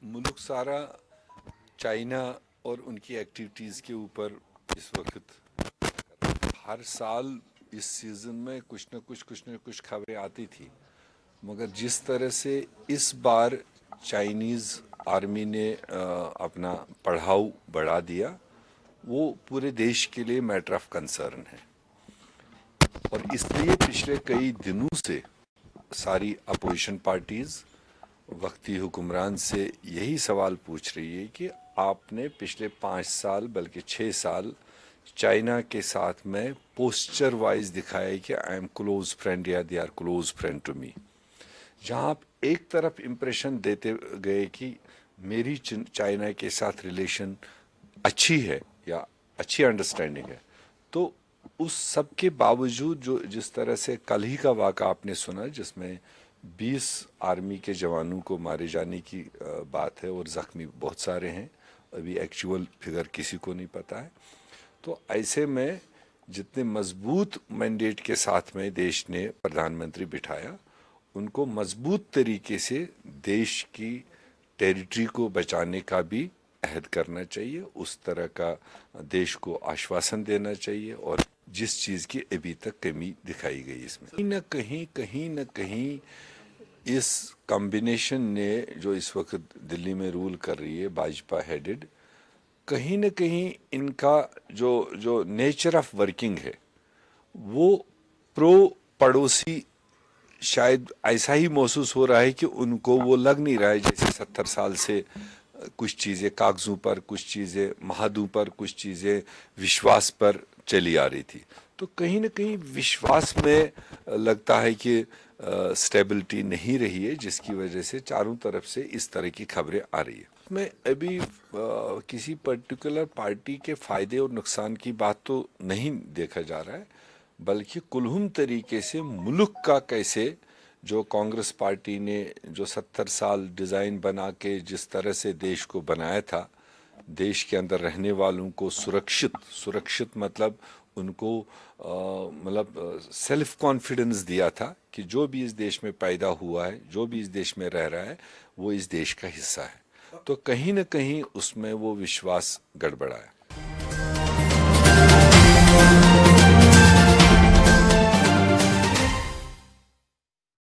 मुल्क सारा चाइना और उनकी एक्टिविटीज़ के ऊपर इस वक्त हर साल इस सीज़न में कुछ न कुछ खबरें आती थी, मगर जिस तरह से इस बार चाइनीज़ आर्मी ने अपना पड़ाव बढ़ा दिया, वो पूरे देश के लिए मैटर ऑफ कंसर्न है। और इसलिए पिछले कई दिनों से सारी अपोजिशन पार्टीज़ वक्ती हुक्मरान से यही सवाल पूछ रही है कि आपने पिछले 5 साल बल्कि 6 साल चाइना के साथ में पोस्चर वाइज दिखाया है कि आई एम क्लोज फ्रेंड या they are close friend to me. जहां आप एक तरफ इम्प्रेशन देते गए कि मेरी चाइना के साथ रिलेशन अच्छी है या अच्छी अंडरस्टैंडिंग है, तो उस सब के बावजूद जो जिस तरह से कल ही का वाक़ा आपने सुना जिसमें 20 आर्मी के जवानों को मारे जाने की बात है और ज़ख्मी बहुत सारे हैं, अभी एक्चुअल फिगर किसी को नहीं पता है। तो ऐसे में जितने मजबूत मैंडेट के साथ में देश ने प्रधानमंत्री बिठाया, उनको मजबूत तरीके से देश की टेरिटरी को बचाने का भी अहद करना चाहिए, उस तरह का देश को आश्वासन देना चाहिए। और जिस चीज़ की अभी तक कमी दिखाई गई इसमें कहीं न कहीं इस कॉम्बिनेशन ने जो इस वक्त दिल्ली में रूल कर रही है भाजपा हेडेड, कहीं न कहीं इनका जो नेचर ऑफ वर्किंग है वो प्रो पड़ोसी शायद ऐसा ही महसूस हो रहा है कि उनको वो लग नहीं रहा है जैसे 70 साल से कुछ चीज़ें कागज़ों पर, कुछ चीज़ें महादों पर, कुछ चीज़ें विश्वास पर चली आ रही थी। तो कहीं न कहीं विश्वास में लगता है कि स्टेबिलिटी नहीं रही है, जिसकी वजह से चारों तरफ से इस तरह की खबरें आ रही है। मैं अभी किसी पर्टिकुलर पार्टी के फ़ायदे और नुकसान की बात तो नहीं देखा जा रहा है, बल्कि कुलहुम तरीके से मुल्क का कैसे जो कांग्रेस पार्टी ने जो 70 साल डिज़ाइन बना के जिस तरह से देश को बनाया था, देश के अंदर रहने वालों को सुरक्षित मतलब उनको मतलब सेल्फ कॉन्फिडेंस दिया था कि जो भी इस देश में पैदा हुआ है, जो भी इस देश में रह रहा है, वो इस देश का हिस्सा है। तो कहीं न कहीं उसमें वो विश्वास गड़बड़ा है।